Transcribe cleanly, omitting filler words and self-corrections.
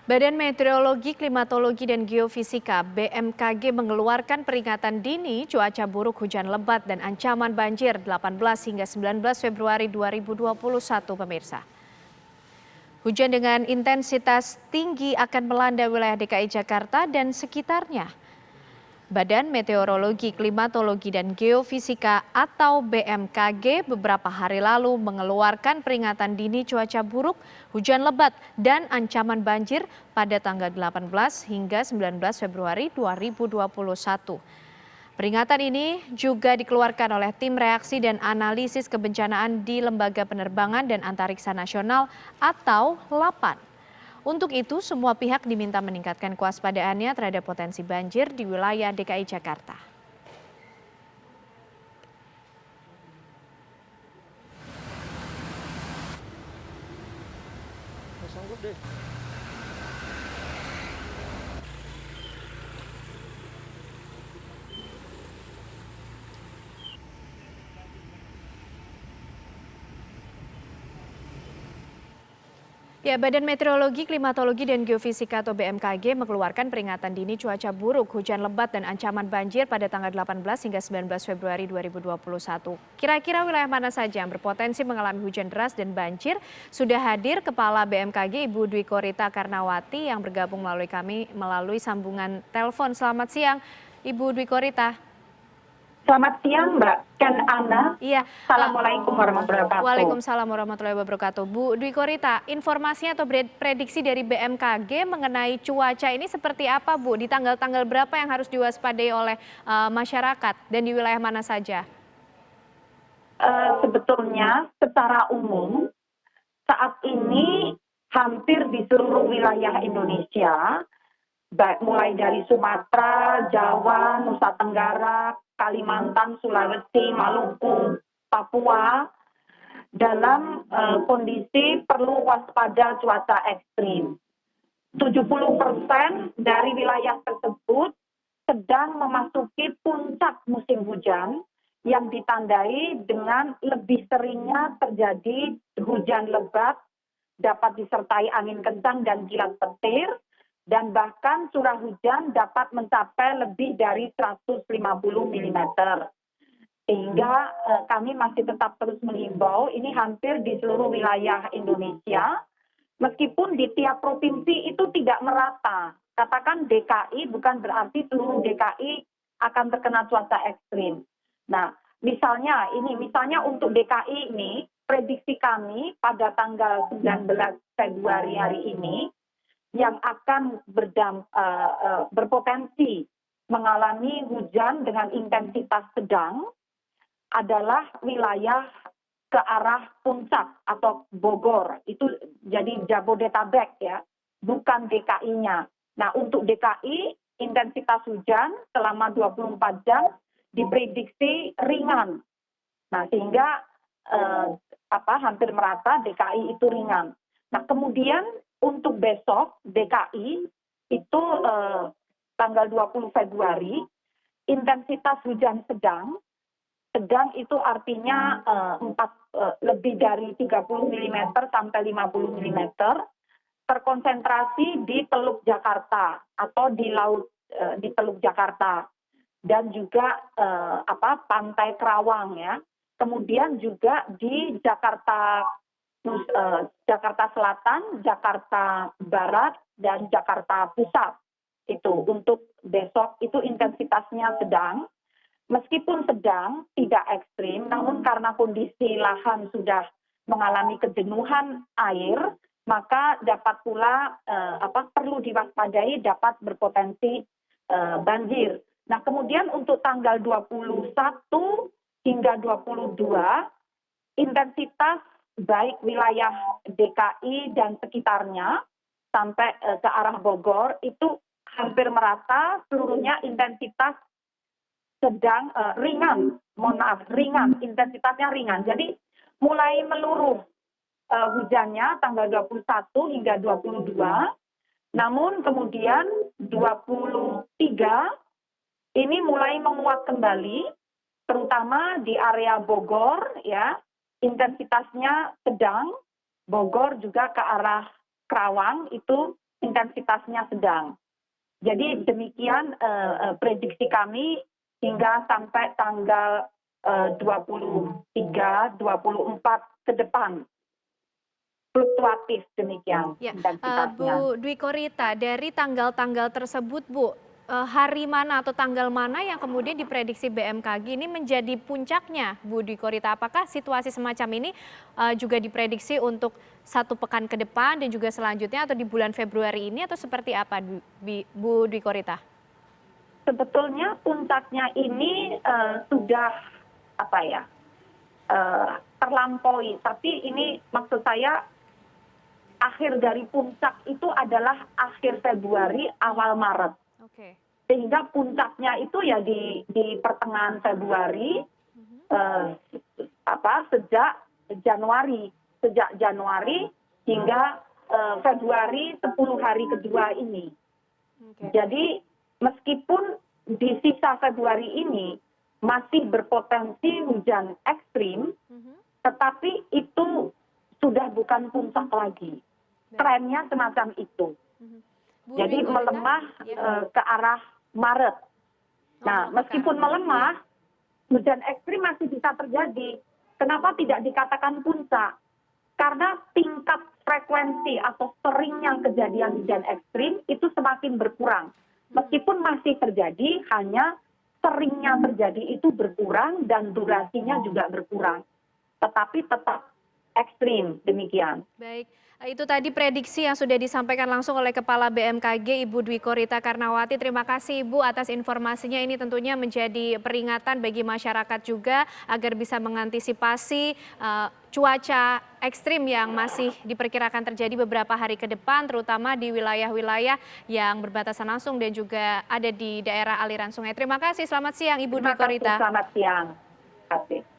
Badan Meteorologi, Klimatologi, dan Geofisika (BMKG) mengeluarkan peringatan dini cuaca buruk hujan lebat dan ancaman banjir 18 hingga 19 Februari 2021, pemirsa. Hujan dengan intensitas tinggi akan melanda wilayah DKI Jakarta dan sekitarnya. Badan Meteorologi, Klimatologi, dan Geofisika atau BMKG beberapa hari lalu mengeluarkan peringatan dini cuaca buruk, hujan lebat, dan ancaman banjir pada tanggal 18 hingga 19 Februari 2021. Peringatan ini juga dikeluarkan oleh Tim Reaksi dan Analisis Kebencanaan di Lembaga Penerbangan dan Antariksa Nasional atau LAPAN. Untuk itu, semua pihak diminta meningkatkan kewaspadaannya terhadap potensi banjir di wilayah DKI Jakarta. Ya, Badan Meteorologi, Klimatologi, dan Geofisika atau BMKG mengeluarkan peringatan dini cuaca buruk, hujan lebat, dan ancaman banjir pada tanggal 18 hingga 19 Februari 2021. Kira-kira wilayah mana saja yang berpotensi mengalami hujan deras dan banjir? Sudah hadir Kepala BMKG Ibu Dwi Korita Karnawati yang bergabung melalui sambungan telepon. Selamat siang, Ibu Dwi Korita. Selamat siang, Mbak Ken Ana. Iya. Assalamualaikum warahmatullahi wabarakatuh. Waalaikumsalam warahmatullahi wabarakatuh. Bu Dwi Korita, informasinya atau prediksi dari BMKG mengenai cuaca ini seperti apa, Bu? Di tanggal-tanggal berapa yang harus diwaspadai oleh masyarakat dan di wilayah mana saja? Sebetulnya secara umum saat ini hampir di seluruh wilayah Indonesia, mulai dari Sumatera, Jawa, Nusa Tenggara, Kalimantan, Sulawesi, Maluku, Papua, dalam kondisi perlu waspada cuaca ekstrim. 70% dari wilayah tersebut sedang memasuki puncak musim hujan yang ditandai dengan lebih seringnya terjadi hujan lebat, dapat disertai angin kencang dan kilat petir, dan bahkan curah hujan dapat mencapai lebih dari 150 mm. Sehingga kami masih tetap terus mengimbau, ini hampir di seluruh wilayah Indonesia, meskipun di tiap provinsi itu tidak merata. Katakan DKI bukan berarti seluruh DKI akan terkena cuaca ekstrim. Nah, misalnya untuk DKI ini, prediksi kami pada tanggal 19 Februari hari ini, yang akan berpotensi mengalami hujan dengan intensitas sedang adalah wilayah ke arah puncak atau Bogor. Itu jadi Jabodetabek ya, bukan DKI-nya. Nah, untuk DKI intensitas hujan selama 24 jam diprediksi ringan. Nah, sehingga hampir merata DKI itu ringan. Nah, kemudian untuk besok DKI itu tanggal 20 Februari intensitas hujan sedang itu artinya lebih dari 30 mm sampai 50 mm terkonsentrasi di Teluk Jakarta atau di laut di Teluk Jakarta dan juga Pantai Kerawang ya. Kemudian juga di Jakarta Selatan, Jakarta Barat, dan Jakarta Pusat. Itu untuk besok itu intensitasnya sedang. Meskipun sedang, tidak ekstrim, namun karena kondisi lahan sudah mengalami kejenuhan air, maka dapat pula perlu diwaspadai dapat berpotensi banjir. Nah, kemudian untuk tanggal 21 hingga 22, intensitas baik wilayah DKI dan sekitarnya sampai ke arah Bogor itu hampir merata, seluruhnya intensitas sedang ringan, intensitasnya ringan. Jadi mulai meluruh hujannya tanggal 21 hingga 22, namun kemudian 23 ini mulai menguat kembali, terutama di area Bogor ya. Intensitasnya sedang, Bogor juga ke arah Kerawang itu intensitasnya sedang. Jadi demikian prediksi kami hingga sampai tanggal 23, 24 ke depan. Fluktuatif demikian Ya, intensitasnya. Bu Dwi Korita, dari tanggal-tanggal tersebut, Bu, hari mana atau tanggal mana yang kemudian diprediksi BMKG ini menjadi puncaknya, Bu Dwi Korita? Apakah situasi semacam ini juga diprediksi untuk 1 pekan ke depan dan juga selanjutnya atau di bulan Februari ini atau seperti apa, Bu Dwi Korita? Sebetulnya puncaknya ini sudah terlampaui, tapi ini maksud saya akhir dari puncak itu adalah akhir Februari, awal Maret. Oke. Sehingga puncaknya itu ya di pertengahan Februari, sejak Januari hingga Februari 10 hari kedua ini. Oke. Jadi meskipun di sisa Februari ini masih berpotensi hujan ekstrim, tetapi itu sudah bukan puncak lagi. Trennya semacam itu. Bu Jadi Dwi Korita, melemah ya. ke arah Maret. Nah, Oh, meskipun ke arah Maret, melemah, hujan ekstrim masih bisa terjadi. Kenapa tidak dikatakan puncak? Karena tingkat frekuensi atau seringnya kejadian hujan ekstrim itu semakin berkurang. Meskipun masih terjadi, hanya seringnya terjadi itu berkurang dan durasinya juga berkurang. Tetapi tetap ekstrim, demikian. Baik, itu tadi prediksi yang sudah disampaikan langsung oleh Kepala BMKG Ibu Dwi Korita Karnawati. Terima kasih Ibu atas informasinya. Ini tentunya menjadi peringatan bagi masyarakat juga agar bisa mengantisipasi cuaca ekstrim yang masih diperkirakan terjadi beberapa hari ke depan, terutama di wilayah-wilayah yang berbatasan langsung dan juga ada di daerah aliran sungai. Terima kasih, selamat siang Ibu Dwi Terima kasih, Korita. selamat siang. Terima kasih.